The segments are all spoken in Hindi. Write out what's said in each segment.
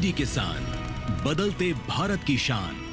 डी किसान, बदलते भारत की शान।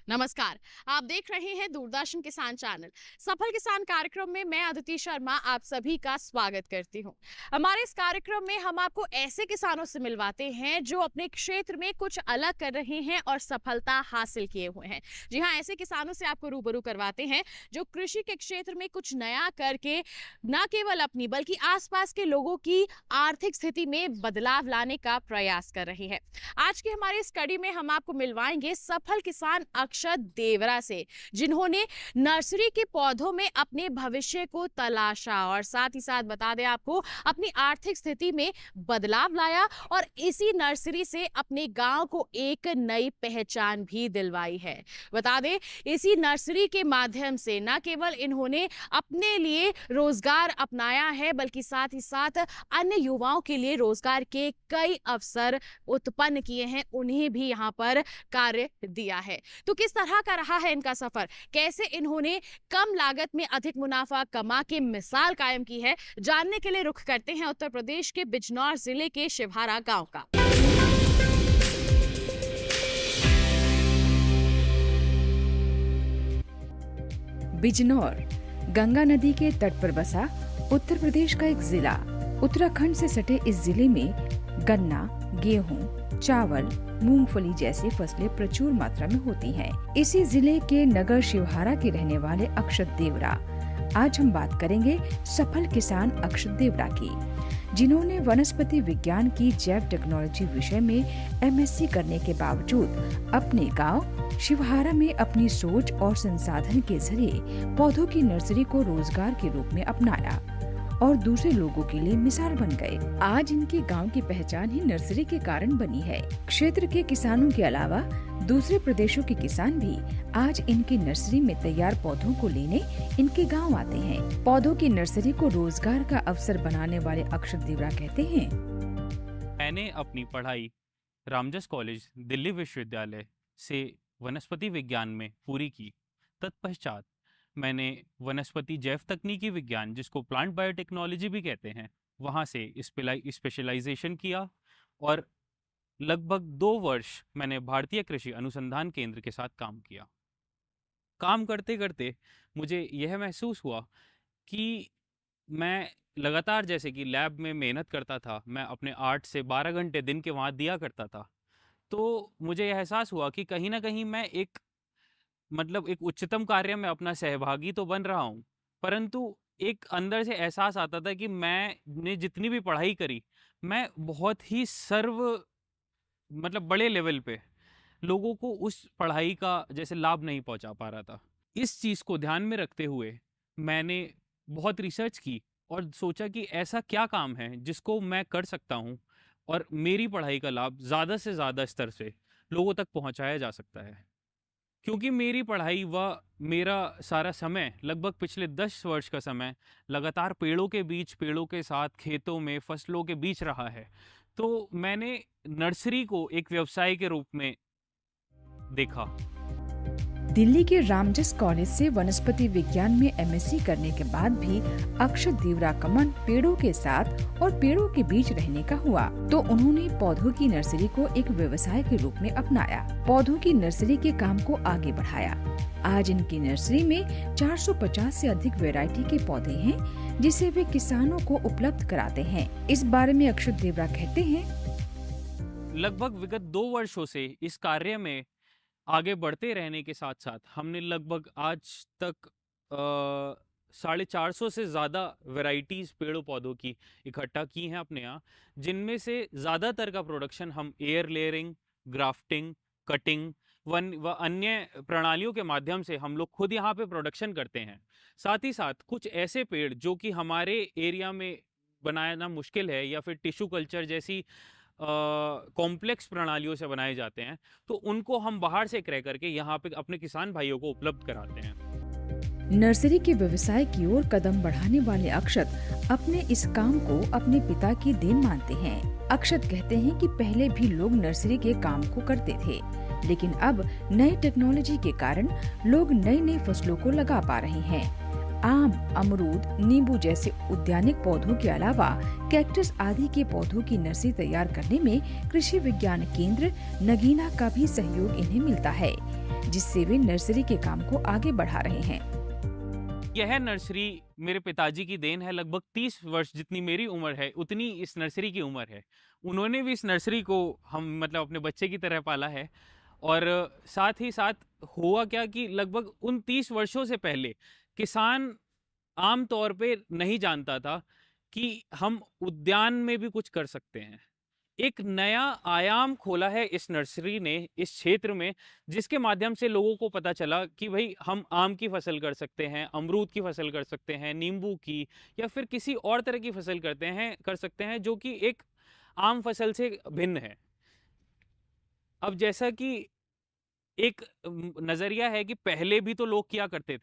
नमस्कार, आप देख रहे हैं दूरदर्शन किसान चैनल। सफल किसान कार्यक्रम में मैं अदिति शर्मा आप सभी का स्वागत करती हूं। हमारे इस कार्यक्रम में हम आपको ऐसे किसानों से मिलवाते हैं जो अपने क्षेत्र में कुछ अलग कर रहे हैं और सफलता हासिल किए हुए हैं। जी हां, ऐसे किसानों से आपको रूबरू करवाते हैं जो कृषि के क्षेत्र में कुछ नया करके न केवल अपनी बल्कि आसपास के लोगों की आर्थिक स्थिति में बदलाव लाने का प्रयास कर रहे हैं। आज की हमारी इस कड़ी में हम आपको मिलवाएंगे सफल किसान अक्षत देवरा से, जिन्होंने नर्सरी के पौधों में अपने भविष्य को तलाशा और साथ ही साथ बता दें आपको अपनी आर्थिक स्थिति में बदलाव लाया और इसी नर्सरी से अपने गांव को एक नई पहचान भी दिलवाई है। बता दें इसी नर्सरी के माध्यम से न केवल इन्होंने अपने लिए रोजगार अपनाया है बल्कि साथ ही साथ अन्य युवाओं के लिए रोजगार के कई अवसर उत्पन्न किए हैं, उन्हें भी यहाँ पर कार्य दिया है। तो किस तरह का रहा है इनका सफर, कैसे इन्होंने कम लागत में अधिक मुनाफा कमा के मिसाल कायम की है, जानने के लिए रुख करते हैं उत्तर प्रदेश के बिजनौर जिले के शिवहारा गांव का। बिजनौर गंगा नदी के तट पर बसा उत्तर प्रदेश का एक जिला। उत्तराखंड से सटे इस जिले में गन्ना, गेहूं, चावल, मूंगफली जैसी फसलें प्रचुर मात्रा में होती हैं। इसी जिले के नगर शिवहारा के रहने वाले अक्षत देवरा। आज हम बात करेंगे सफल किसान अक्षत देवरा की, जिन्होंने वनस्पति विज्ञान की जैव टेक्नोलॉजी विषय में एमएससी करने के बावजूद अपने गांव शिवहारा में अपनी सोच और संसाधन के जरिए पौधों की नर्सरी को रोजगार के रूप में अपनाया और दूसरे लोगों के लिए मिसाल बन गए। आज इनके गांव की पहचान ही नर्सरी के कारण बनी है। क्षेत्र के किसानों के अलावा दूसरे प्रदेशों के किसान भी आज इनकी नर्सरी में तैयार पौधों को लेने इनके गांव आते हैं। पौधों की नर्सरी को रोजगार का अवसर बनाने वाले अक्षत देवरा कहते हैं, मैंने अपनी पढ़ाई रामजस कॉलेज दिल्ली विश्वविद्यालय से वनस्पति विज्ञान में पूरी की। तत्पश्चात मैंने वनस्पति जैव तकनीकी विज्ञान, जिसको प्लांट बायोटेक्नोलॉजी भी कहते हैं, वहाँ से स्पेशलाइजेशन किया और लगभग 2 वर्ष मैंने भारतीय कृषि अनुसंधान केंद्र के साथ काम किया। काम करते करते मुझे यह महसूस हुआ कि मैं लगातार जैसे कि लैब में मेहनत करता था, मैं अपने 8 से 12 घंटे दिन के वहाँ दिया करता था, तो मुझे यह एहसास हुआ कि कहीं ना कहीं मैं एक उच्चतम कार्य में अपना सहभागी तो बन रहा हूँ, परंतु एक अंदर से एहसास आता था कि मैंने जितनी भी पढ़ाई करी, मैं बहुत ही बड़े लेवल पे लोगों को उस पढ़ाई का जैसे लाभ नहीं पहुंचा पा रहा था। इस चीज़ को ध्यान में रखते हुए मैंने बहुत रिसर्च की और सोचा कि ऐसा क्या काम है जिसको मैं कर सकता हूं और मेरी पढ़ाई का लाभ ज़्यादा से ज़्यादा स्तर से लोगों तक पहुंचाया जा सकता है। क्योंकि मेरी पढ़ाई व मेरा सारा समय, लगभग पिछले 10 वर्ष का समय लगातार पेड़ों के बीच, पेड़ों के साथ, खेतों में, फसलों के बीच रहा है, तो मैंने नर्सरी को एक व्यवसाय के रूप में देखा। दिल्ली के रामजस कॉलेज से वनस्पति विज्ञान में एमएससी करने के बाद भी अक्षत देवरा का मन पेड़ों के साथ और पेड़ों के बीच रहने का हुआ, तो उन्होंने पौधों की नर्सरी को एक व्यवसाय के रूप में अपनाया। पौधों की नर्सरी के काम को आगे बढ़ाया। आज इनकी नर्सरी में 450 से अधिक वैरायटी के पौधे हैं, जिसे वे किसानों को उपलब्ध कराते हैं। इस बारे में अक्षत देवरा कहते हैं, लगभग विगत 2 वर्षों से इस कार्य में आगे बढ़ते रहने के साथ साथ हमने लगभग आज तक 450 से ज़्यादा वैरायटीज़ पेड़ों पौधों की इकट्ठा की हैं अपने यहाँ, जिनमें से ज़्यादातर का प्रोडक्शन हम एयर लेयरिंग, ग्राफ्टिंग, कटिंग व अन्य प्रणालियों के माध्यम से हम लोग खुद यहाँ पे प्रोडक्शन करते हैं। साथ ही साथ कुछ ऐसे पेड़ जो कि हमारे एरिया में बनाना मुश्किल है, या फिर टिश्यू कल्चर जैसी कॉम्प्लेक्स प्रणालियों से बनाए जाते हैं, तो उनको हम बाहर से क्रय करके यहाँ पे अपने किसान भाइयों को उपलब्ध कराते हैं। नर्सरी के व्यवसाय की ओर कदम बढ़ाने वाले अक्षत अपने इस काम को अपने पिता की देन मानते हैं। अक्षत कहते हैं कि पहले भी लोग नर्सरी के काम को करते थे, लेकिन अब नई टेक्नोलॉजी के कारण लोग नई फसलों को लगा पा रहे हैं। आम, अमरूद, नींबू जैसे उद्यानिक पौधों के अलावा कैक्टस आदि के पौधों की नर्सरी तैयार करने में कृषि विज्ञान केंद्र नगीना का भी सहयोग इन्हें मिलता है, जिससे वे नर्सरी के काम को आगे बढ़ा रहे हैं। यह नर्सरी मेरे पिताजी की देन है। लगभग 30 वर्ष जितनी मेरी उम्र है उतनी इस नर्सरी की उम्र है। उन्होंने भी इस नर्सरी को हम मतलब अपने बच्चे की तरह पाला है। और साथ ही साथ हुआ क्या कि लगभग उन 30 वर्षों से पहले किसान आम तौर पे नहीं जानता था कि हम उद्यान में भी कुछ कर सकते हैं। एक नया आयाम खोला है इस नर्सरी ने इस क्षेत्र में, जिसके माध्यम से लोगों को पता चला कि भाई हम आम की फसल कर सकते हैं, अमरूद की फसल कर सकते हैं, नींबू की, या फिर किसी और तरह की फसल कर सकते हैं जो कि एक आम फसल से भिन्न है। अब जैसा कि एक नज़रिया है कि पहले भी तो लोग किया करते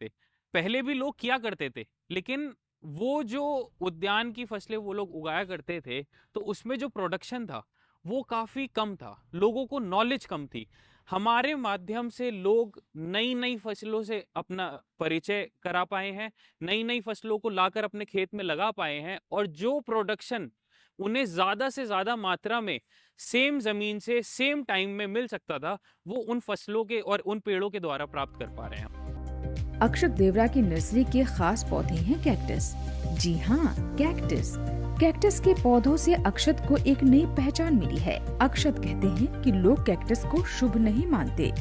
थे, लेकिन वो जो उद्यान की फसलें वो लोग उगाया करते थे तो उसमें जो प्रोडक्शन था वो काफ़ी कम था, लोगों को नॉलेज कम थी। हमारे माध्यम से लोग नई फसलों से अपना परिचय करा पाए हैं, नई फसलों को लाकर अपने खेत में लगा पाए हैं, और जो प्रोडक्शन उन्हें ज़्यादा से ज़्यादा मात्रा में सेम ज़मीन से सेम टाइम में मिल सकता था, वो उन फसलों के और उन पेड़ों के द्वारा प्राप्त कर पा रहे हैं। अक्षत देवरा की नर्सरी के खास पौधे हैं कैक्टस। जी हाँ, कैक्टस। कैक्टस के पौधों से अक्षत को एक नई पहचान मिली है। अक्षत कहते हैं कि लोग कैक्टस को शुभ नहीं मानते,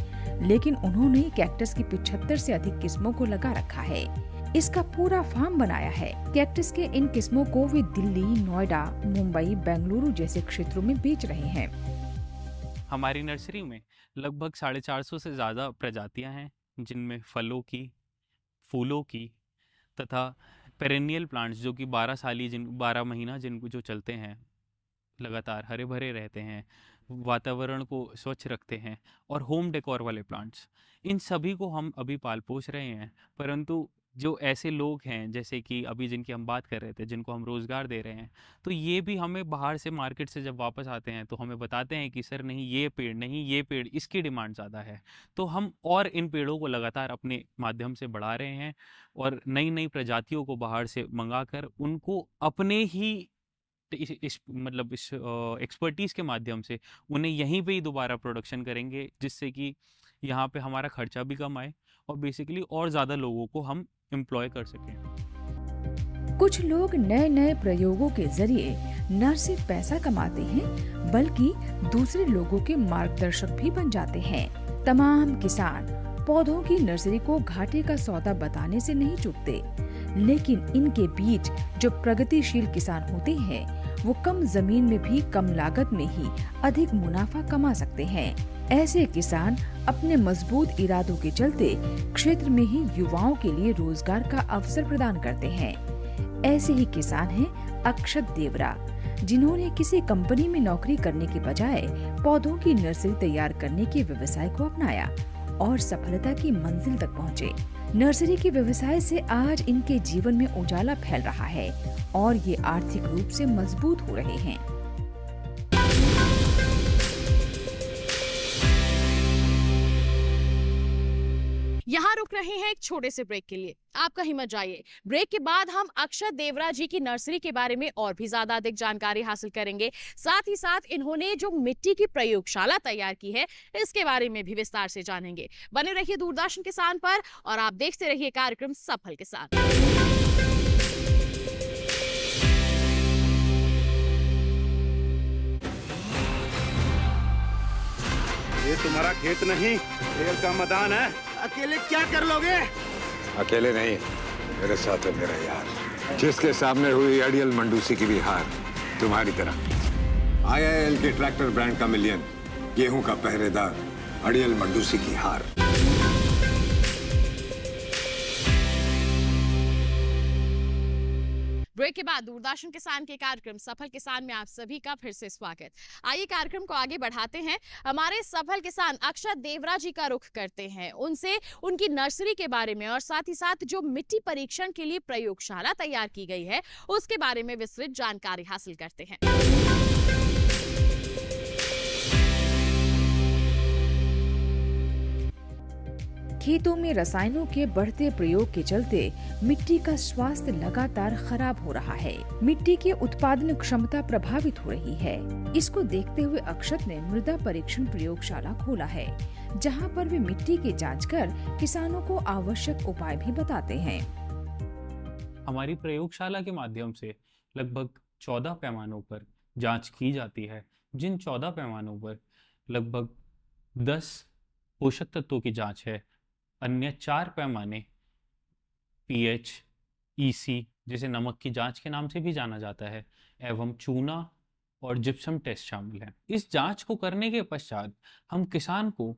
लेकिन उन्होंने कैक्टस की 75 से अधिक किस्मों को लगा रखा है। इसका पूरा फार्म बनाया है। कैक्टस के इन किस्मों को वे दिल्ली, नोएडा, मुंबई, बेंगलुरु जैसे क्षेत्रों में बेच रहे हैं। हमारी नर्सरी में लगभग 450 से ज़्यादा प्रजातियां हैं, जिनमें फलों की, फूलों की तथा पेरेनियल प्लांट्स जो कि 12 महीना जिनको जो चलते हैं, लगातार हरे भरे रहते हैं, वातावरण को स्वच्छ रखते हैं, और होम डेकोर वाले प्लांट्स, इन सभी को हम अभी पाल पोष रहे हैं। परंतु जो ऐसे लोग हैं जैसे कि अभी जिनकी हम बात कर रहे थे, जिनको हम रोज़गार दे रहे हैं, तो ये भी हमें बाहर से मार्केट से जब वापस आते हैं तो हमें बताते हैं कि सर नहीं ये पेड़ इसकी डिमांड ज़्यादा है। तो हम और इन पेड़ों को लगातार अपने माध्यम से बढ़ा रहे हैं और नई प्रजातियों को बाहर से मंगाकर उनको अपने ही इस एक्सपर्टीज़ के माध्यम से उन्हें यहीं पे ही दोबारा प्रोडक्शन करेंगे, जिससे कि यहाँ पे हमारा खर्चा भी कम आए और बेसिकली और ज़्यादा लोगों को हम एम्प्लॉय कर सकें। कुछ लोग नए प्रयोगों के जरिए न सिर्फ पैसा कमाते हैं, बल्कि दूसरे लोगों के मार्गदर्शक भी बन जाते हैं। तमाम किसान पौधों की नर्सरी को घाटे का सौदा बताने से नहीं चूकते, लेकिन इनके बीच जो प्रगतिशील किसान होते हैं, वो कम जमीन में भी कम लागत में ही अधिक मुनाफा कमा सकते हैं। ऐसे किसान अपने मजबूत इरादों के चलते क्षेत्र में ही युवाओं के लिए रोजगार का अवसर प्रदान करते हैं। ऐसे ही किसान हैं अक्षत देवरा, जिन्होंने किसी कंपनी में नौकरी करने के बजाय पौधों की नर्सरी तैयार करने के व्यवसाय को अपनाया और सफलता की मंजिल तक पहुँचे। नर्सरी के व्यवसाय से आज इनके जीवन में उजाला फैल रहा है और ये आर्थिक रूप से मजबूत हो रहे हैं। यहाँ रुक रहे हैं एक छोटे से ब्रेक के लिए, आप कहीं मत जाइए। ब्रेक के बाद हम अक्षत देवरा जी की नर्सरी के बारे में और भी ज्यादा अधिक जानकारी हासिल करेंगे। साथ ही साथ इन्होंने जो मिट्टी की प्रयोगशाला तैयार की है, इसके बारे में भी विस्तार से जानेंगे। बने रहिए दूरदर्शन किसान पर और आप देखते रहिए कार्यक्रम सफल किसान। ये तुम्हारा खेत नहीं, खेल का मैदान है। अकेले क्या कर लोगे? अकेले नहीं, मेरे साथ है मेरा यार, जिसके सामने हुई अड़ियल मंडूसी की भी हार तुम्हारी तरह। IIL के ट्रैक्टर ब्रांड का मिलियन, गेहूं का पहरेदार अड़ियल मंडूसी की हार। ब्रेक के बाद दूरदर्शन किसान के कार्यक्रम सफल किसान में आप सभी का फिर से स्वागत। आइए कार्यक्रम को आगे बढ़ाते हैं। हमारे सफल किसान अक्षत देवरा जी का रुख करते हैं, उनसे उनकी नर्सरी के बारे में और साथ ही साथ जो मिट्टी परीक्षण के लिए प्रयोगशाला तैयार की गई है उसके बारे में विस्तृत जानकारी हासिल करते हैं। खेतों में रसायनों के बढ़ते प्रयोग के चलते मिट्टी का स्वास्थ्य लगातार खराब हो रहा है। मिट्टी की उत्पादन क्षमता प्रभावित हो रही है। इसको देखते हुए अक्षत ने मृदा परीक्षण प्रयोगशाला खोला है, जहां पर वे मिट्टी की जांच कर किसानों को आवश्यक उपाय भी बताते हैं। हमारी प्रयोगशाला के माध्यम से लगभग 14 पैमानों पर जांच की जाती है, जिन 14 पैमानों पर लगभग 10 पोषक तत्वों की जांच है। अन्य 4 पैमाने पीएच, ईसी जिसे नमक की जांच के नाम से भी जाना जाता है, एवं चूना और जिप्सम टेस्ट शामिल है। इस जांच को करने के पश्चात हम किसान को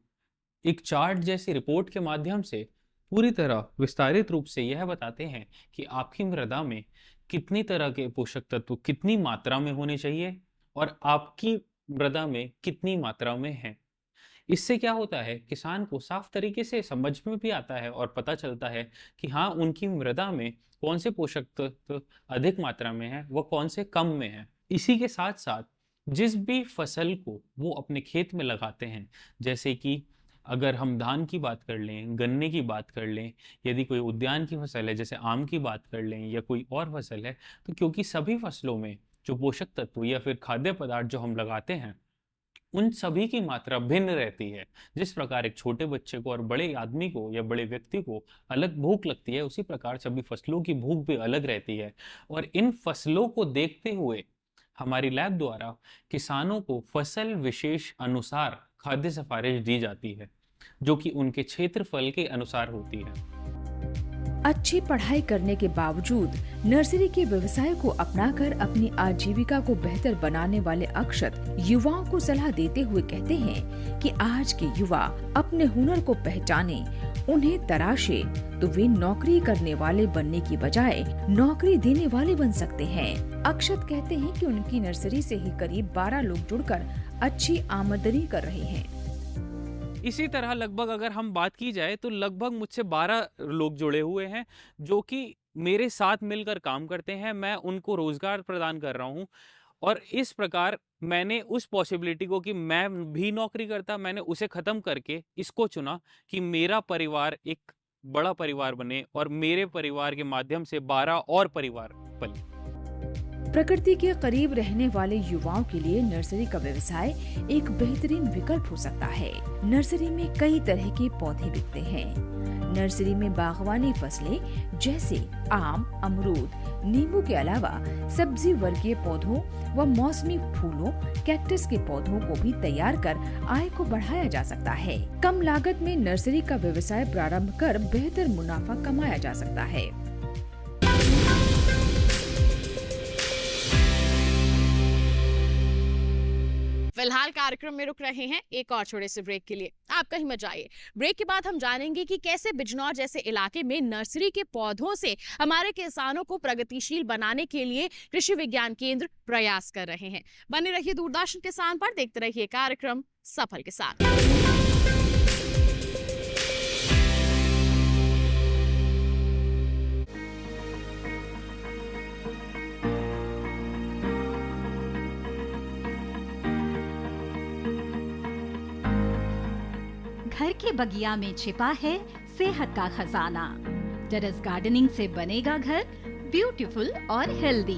एक चार्ट जैसी रिपोर्ट के माध्यम से पूरी तरह विस्तारित रूप से यह बताते हैं कि आपकी मृदा में कितनी तरह के पोषक तत्व कितनी मात्रा में होने चाहिए और आपकी मृदा में कितनी मात्रा में है। इससे क्या होता है, किसान को साफ तरीके से समझ में भी आता है और पता चलता है कि हाँ, उनकी मृदा में कौन से पोषक तत्व अधिक मात्रा में है, वह कौन से कम में है। इसी के साथ साथ जिस भी फसल को वो अपने खेत में लगाते हैं, जैसे कि अगर हम धान की बात कर लें, गन्ने की बात कर लें, यदि कोई उद्यान की फसल है जैसे आम की बात कर लें या कोई और फसल है, तो क्योंकि सभी फसलों में जो पोषक तत्व या फिर खाद्य पदार्थ जो हम लगाते हैं उन सभी की मात्रा भिन्न रहती है। जिस प्रकार एक छोटे बच्चे को और बड़े आदमी को या बड़े व्यक्ति को अलग भूख लगती है, उसी प्रकार सभी फसलों की भूख भी अलग रहती है। और इन फसलों को देखते हुए हमारी लैब द्वारा किसानों को फसल विशेष अनुसार खाद्य सिफारिश दी जाती है, जो कि उनके क्षेत्रफल के अनुसार होती है। अच्छी पढ़ाई करने के बावजूद नर्सरी के व्यवसाय को अपनाकर अपनी आजीविका को बेहतर बनाने वाले अक्षत युवाओं को सलाह देते हुए कहते हैं कि आज के युवा अपने हुनर को पहचाने, उन्हें तराशे तो वे नौकरी करने वाले बनने की बजाय नौकरी देने वाले बन सकते हैं। अक्षत कहते हैं कि उनकी नर्सरी से ही करीब 12 लोग जुड़कर अच्छी आमदनी कर रहे हैं। इसी तरह लगभग अगर हम बात की जाए तो लगभग मुझसे 12 लोग जुड़े हुए हैं जो कि मेरे साथ मिलकर काम करते हैं। मैं उनको रोजगार प्रदान कर रहा हूं और इस प्रकार मैंने उस पॉसिबिलिटी को कि मैं भी नौकरी करता, मैंने उसे ख़त्म करके इसको चुना कि मेरा परिवार एक बड़ा परिवार बने और मेरे परिवार के माध्यम से 12 और परिवार पले। प्रकृति के करीब रहने वाले युवाओं के लिए नर्सरी का व्यवसाय एक बेहतरीन विकल्प हो सकता है। नर्सरी में कई तरह के पौधे बिकते हैं। नर्सरी में बागवानी फसलें जैसे आम, अमरूद, नींबू के अलावा सब्जी वर्गीय पौधों व मौसमी फूलों, कैक्टस के पौधों को भी तैयार कर आय को बढ़ाया जा सकता है। कम लागत में नर्सरी का व्यवसाय प्रारंभ कर बेहतर मुनाफा कमाया जा सकता है। फिलहाल कार्यक्रम में रुक रहे हैं एक और छोटे से ब्रेक के लिए। आप कहीं मत जाइए। ब्रेक के बाद हम जानेंगे कि कैसे बिजनौर जैसे इलाके में नर्सरी के पौधों से हमारे किसानों को प्रगतिशील बनाने के लिए कृषि विज्ञान केंद्र प्रयास कर रहे हैं। बने रहिए दूरदर्शन किसान पर, देखते रहिए कार्यक्रम सफल किसान। घर के बगिया में छिपा है सेहत का खजाना। टेरेस गार्डनिंग से बनेगा घर ब्यूटीफुल और हेल्दी।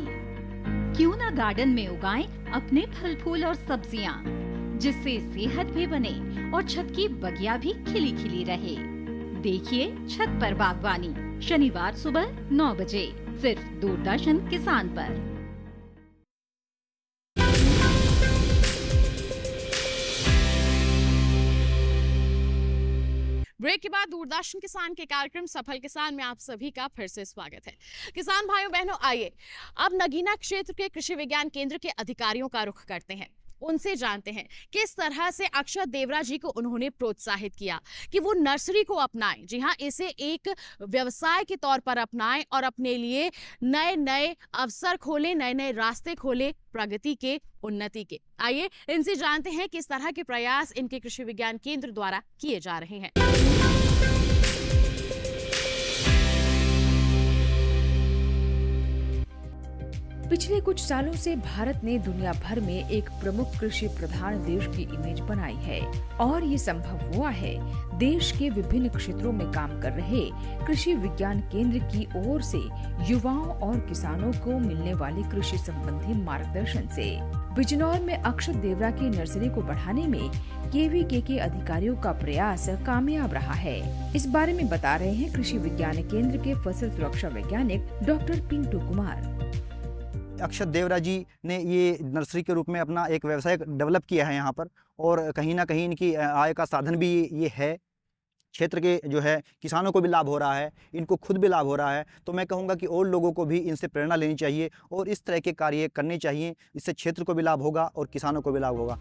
क्यों ना गार्डन में उगाएं अपने फल फूल और सब्जियां, जिससे सेहत भी बने और छत की बगिया भी खिली खिली रहे। देखिए छत पर बागवानी, शनिवार सुबह 9 बजे सिर्फ दूरदर्शन किसान पर। ब्रेक के बाद दूरदर्शन किसान के कार्यक्रम सफल किसान में आप सभी का फिर से स्वागत है। किसान भाइयों बहनों, आइए अब नगीना क्षेत्र के कृषि विज्ञान केंद्र के अधिकारियों का रुख करते हैं। उनसे जानते हैं किस तरह से अक्षत देवरा जी को उन्होंने प्रोत्साहित किया कि वो नर्सरी को अपनाएं। जी हाँ, इसे एक व्यवसाय के तौर पर अपनाएं और अपने लिए नए नए अवसर खोले, नए नए रास्ते खोले प्रगति के, उन्नति के। आइए इनसे जानते हैं किस तरह के प्रयास इनके कृषि विज्ञान केंद्र द्वारा किए जा रहे हैं। पिछले कुछ सालों से भारत ने दुनिया भर में एक प्रमुख कृषि प्रधान देश की इमेज बनाई है और ये संभव हुआ है देश के विभिन्न क्षेत्रों में काम कर रहे कृषि विज्ञान केंद्र की ओर से युवाओं और किसानों को मिलने वाले कृषि संबंधी मार्गदर्शन से। बिजनौर में अक्षत देवरा की नर्सरी को बढ़ाने में केवीके के अधिकारियों का प्रयास कामयाब रहा है। इस बारे में बता रहे हैं कृषि विज्ञान केंद्र के फसल सुरक्षा वैज्ञानिक डॉक्टर पिंटू कुमार। अक्षत देवरा जी ने ये नर्सरी के रूप में अपना एक व्यवसाय डेवलप किया है यहाँ पर, और कहीं ना कहीं इनकी आय का साधन भी ये है। क्षेत्र के जो है किसानों को भी लाभ हो रहा है, इनको खुद भी लाभ हो रहा है। तो मैं कहूँगा कि और लोगों को भी इनसे प्रेरणा लेनी चाहिए और इस तरह के कार्य करने चाहिए। इससे क्षेत्र को भी लाभ होगा और किसानों को भी लाभ होगा।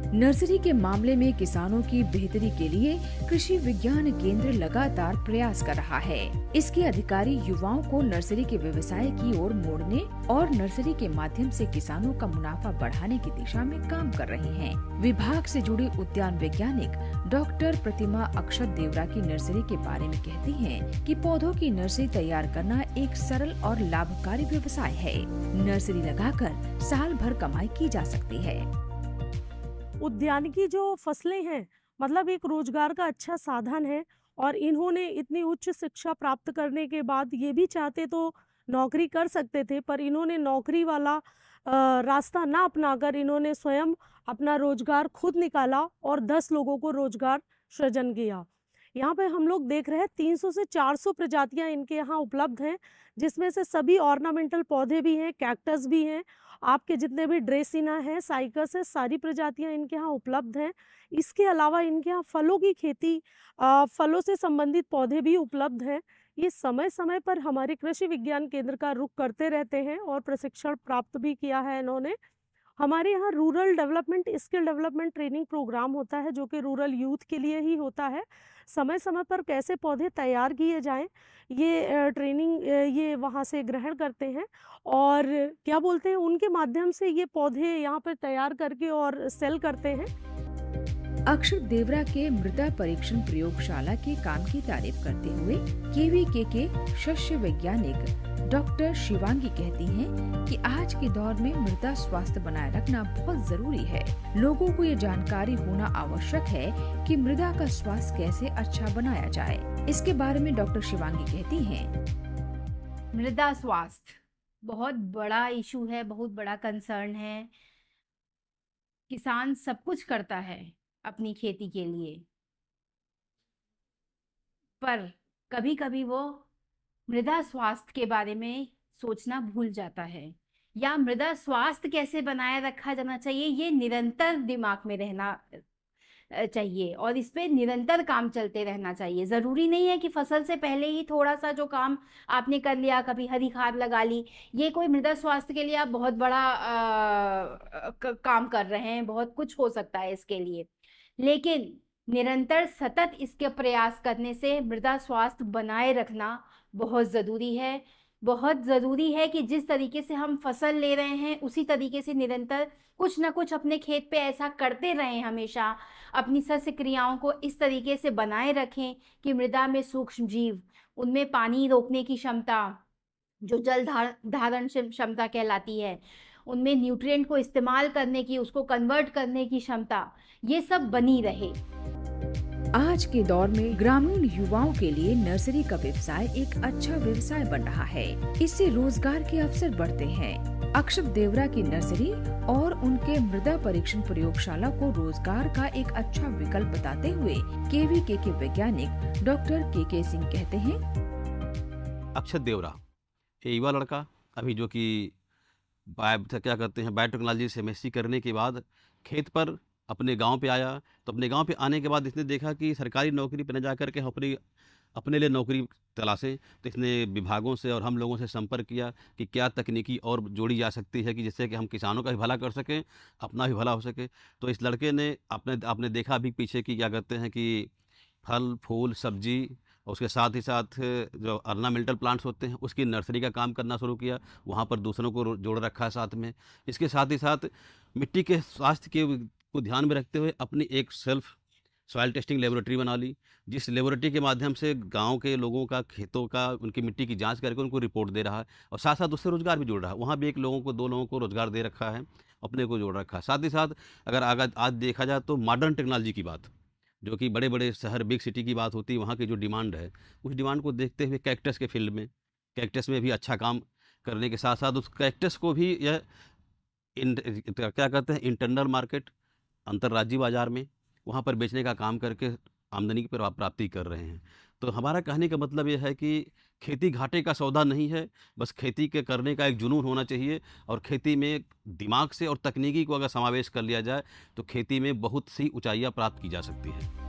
नर्सरी के मामले में किसानों की बेहतरी के लिए कृषि विज्ञान केंद्र लगातार प्रयास कर रहा है। इसके अधिकारी युवाओं को नर्सरी के व्यवसाय की ओर मोड़ने और नर्सरी के माध्यम से किसानों का मुनाफा बढ़ाने की दिशा में काम कर रहे हैं। विभाग से जुड़ी उद्यान वैज्ञानिक डॉक्टर प्रतिमा अक्षत देवरा की नर्सरी के बारे में कहती हैं कि पौधों की नर्सरी तैयार करना एक सरल और लाभकारी व्यवसाय है। नर्सरी लगाकर साल भर कमाई की जा सकती है। उद्यानिकी जो फसलें हैं, मतलब एक रोजगार का अच्छा साधन है, और इन्होंने इतनी उच्च शिक्षा प्राप्त करने के बाद ये भी चाहते तो नौकरी कर सकते थे, पर इन्होंने नौकरी वाला रास्ता ना अपनाकर इन्होंने स्वयं अपना रोजगार खुद निकाला और 10 लोगों को रोजगार सृजन किया। यहाँ पे हम लोग देख रहे हैं 300 से 400 प्रजातियाँ इनके यहाँ उपलब्ध हैं, जिसमें से सभी ऑर्नामेंटल पौधे भी हैं, कैक्टस भी हैं, आपके जितने भी ड्रेसिना है, साइकस है, सारी प्रजातियां इनके यहाँ उपलब्ध हैं। इसके अलावा इनके यहाँ फलों की खेती, फलों से संबंधित पौधे भी उपलब्ध हैं। ये समय समय पर हमारे कृषि विज्ञान केंद्र का रुख करते रहते हैं और प्रशिक्षण प्राप्त भी किया है इन्होंने। हमारे यहाँ rural development, skill development training program होता है, जो कि रूरल यूथ के लिए ही होता है। समय समय पर कैसे पौधे तैयार किए जाएं, ये ट्रेनिंग ये वहाँ से ग्रहण करते हैं और क्या बोलते हैं, उनके माध्यम से ये पौधे यहाँ पर तैयार करके और सेल करते हैं। अक्षत देवरा के मृदा परीक्षण प्रयोगशाला के काम की तारीफ करते हुए केवीके के शस्य वैज्ञानिक डॉक्टर शिवांगी कहती हैं कि आज के दौर में मृदा स्वास्थ्य बनाए रखना बहुत जरूरी है। लोगों को ये जानकारी होना आवश्यक है कि मृदा का स्वास्थ्य कैसे अच्छा बनाया जाए। इसके बारे में डॉक्टर शिवांगी कहती हैं, मृदा स्वास्थ्य बहुत बड़ा इशू है, बहुत बड़ा कंसर्न है। किसान सब कुछ करता है अपनी खेती के लिए, पर कभी कभी वो मृदा स्वास्थ्य के बारे में सोचना भूल जाता है, या मृदा स्वास्थ्य कैसे बनाए रखा जाना चाहिए ये निरंतर दिमाग में रहना चाहिए और इस पे निरंतर काम चलते रहना चाहिए। ज़रूरी नहीं है कि फसल से पहले ही थोड़ा सा जो काम आपने कर लिया, कभी हरी खाद लगा ली, ये कोई मृदा स्वास्थ्य के लिए आप बहुत बड़ा काम कर रहे हैं, बहुत कुछ हो सकता है इसके लिए, लेकिन निरंतर सतत इसके प्रयास करने से मृदा स्वास्थ्य बनाए रखना बहुत ज़रूरी है। बहुत ज़रूरी है कि जिस तरीके से हम फसल ले रहे हैं उसी तरीके से निरंतर कुछ ना कुछ अपने खेत पे ऐसा करते रहें, हमेशा अपनी सस्य क्रियाओं को इस तरीके से बनाए रखें कि मृदा में सूक्ष्म जीव, उनमें पानी रोकने की क्षमता, जो जल धारण क्षमता कहलाती है, उनमें न्यूट्रिएंट को इस्तेमाल करने की, उसको कन्वर्ट करने की क्षमता, ये सब बनी रहे। आज के दौर में ग्रामीण युवाओं के लिए नर्सरी का व्यवसाय एक अच्छा व्यवसाय बन रहा है। इससे रोजगार के अवसर बढ़ते हैं। अक्षत देवरा की नर्सरी और उनके मृदा परीक्षण प्रयोगशाला को रोजगार का एक अच्छा विकल्प बताते हुए केवीके के वैज्ञानिक डॉक्टर के सिंह कहते हैं, अक्षत देवरा ये युवा लड़का अभी जो कि क्या करते हैं बायोटेक्नोलॉजी से एमएससी करने के बाद खेत पर अपने गांव पे आया, तो अपने गांव पे आने के बाद इसने देखा कि सरकारी नौकरी पर न जा करके हम अपनी अपने लिए नौकरी तलाशें, तो इसने विभागों से और हम लोगों से संपर्क किया कि क्या तकनीकी और जोड़ी जा सकती है कि जिससे कि हम किसानों का भी भला कर सकें, अपना भी भला हो सके। तो इस लड़के ने आपने देखा अभी पीछे कि क्या कहते हैं कि फल, फूल, सब्जी और उसके साथ ही साथ जो ऑर्नामेंटल प्लांट्स होते हैं उसकी नर्सरी का काम करना शुरू किया। वहाँ पर दूसरों को जोड़ रखा है साथ में। इसके साथ ही साथ मिट्टी के स्वास्थ्य को ध्यान में रखते हुए अपनी एक सेल्फ सॉइल टेस्टिंग लेबोरेटरी बना ली, जिस लेबोरेटरी के माध्यम से गांव के लोगों का, खेतों का, उनकी मिट्टी की जांच करके उनको रिपोर्ट दे रहा है और साथ साथ उससे रोज़गार भी जोड़ रहा है। वहाँ भी 2 लोगों को रोज़गार दे रखा है, अपने को जोड़ रखा है। साथ ही साथ अगर आज देखा जाए तो मॉडर्न टेक्नोलॉजी की बात, जो कि बड़े बड़े शहर, बिग सिटी की बात होती है, वहाँ की जो डिमांड है उस डिमांड को देखते हुए कैक्टस के फील्ड में, कैक्टस में भी अच्छा काम करने के साथ साथ उस कैक्टस को भी यह क्या कहते हैं इंटरनल मार्केट, अंतर्राज्यीय बाज़ार में वहाँ पर बेचने का काम करके आमदनी की प्राप्ति कर रहे हैं। तो हमारा कहने का मतलब ये है कि खेती घाटे का सौदा नहीं है, बस खेती के करने का एक जुनून होना चाहिए और खेती में दिमाग से और तकनीकी को अगर समावेश कर लिया जाए तो खेती में बहुत सी ऊंचाइयां प्राप्त की जा सकती है।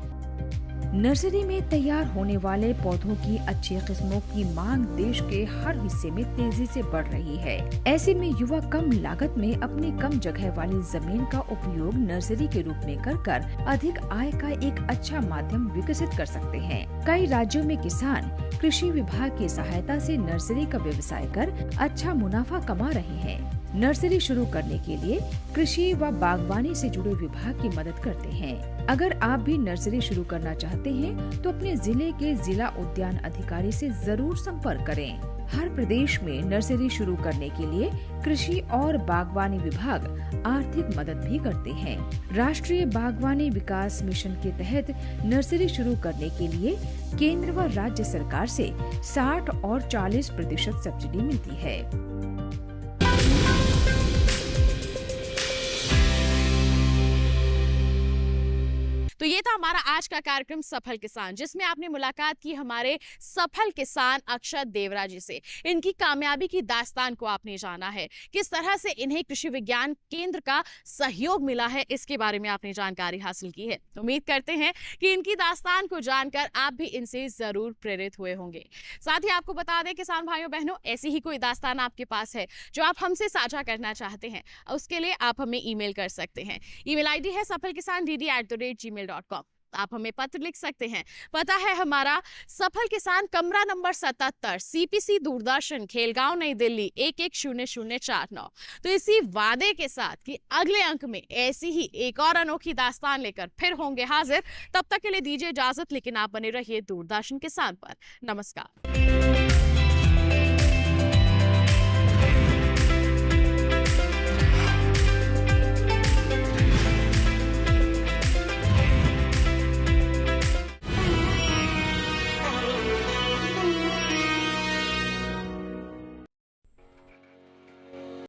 नर्सरी में तैयार होने वाले पौधों की अच्छी किस्मों की मांग देश के हर हिस्से में तेजी से बढ़ रही है। ऐसे में युवा कम लागत में अपनी कम जगह वाली जमीन का उपयोग नर्सरी के रूप में कर अधिक आय का एक अच्छा माध्यम विकसित कर सकते हैं। कई राज्यों में किसान कृषि विभाग की सहायता से नर्सरी का व्यवसाय कर अच्छा मुनाफा कमा रहे हैं। नर्सरी शुरू करने के लिए कृषि व बागवानी से जुड़े विभाग की मदद करते हैं। अगर आप भी नर्सरी शुरू करना चाहते हैं तो अपने जिले के जिला उद्यान अधिकारी से जरूर संपर्क करें। हर प्रदेश में नर्सरी शुरू करने के लिए कृषि और बागवानी विभाग आर्थिक मदद भी करते हैं। राष्ट्रीय बागवानी विकास मिशन के तहत नर्सरी शुरू करने के लिए केंद्र व राज्य सरकार से 60 और 40% सब्सिडी मिलती है। तो ये था हमारा आज का कार्यक्रम सफल किसान, जिसमें आपने मुलाकात की हमारे सफल किसान अक्षत देवरा जी से। इनकी कामयाबी की दास्तान को आपने जाना है, किस तरह से इन्हें कृषि विज्ञान केंद्र का सहयोग मिला है, इसके बारे में आपने जानकारी हासिल की है। उम्मीद करते हैं कि इनकी दास्तान को जानकर आप भी इनसे जरूर प्रेरित हुए होंगे। साथ ही आपको बता दें किसान भाइयों बहनों, ऐसी ही कोई दास्तान आपके पास है जो आप हमसे साझा करना चाहते हैं, उसके लिए आप हमें ईमेल कर सकते हैं। ईमेल आईडी है safalkisan@gmail.com। आप हमें पत्र लिख सकते हैं। पता है हमारा सफल किसान, कमरा नंबर 77, CPC दूरदर्शन, खेलगांव, नई दिल्ली 110049। तो इसी वादे के साथ कि अगले अंक में ऐसी ही एक और अनोखी दास्तान लेकर फिर होंगे हाजिर। तब तक के लिए दीजिए इजाजत, लेकिन आप बने रहिए दूरदर्शन किसान पर। नमस्कार।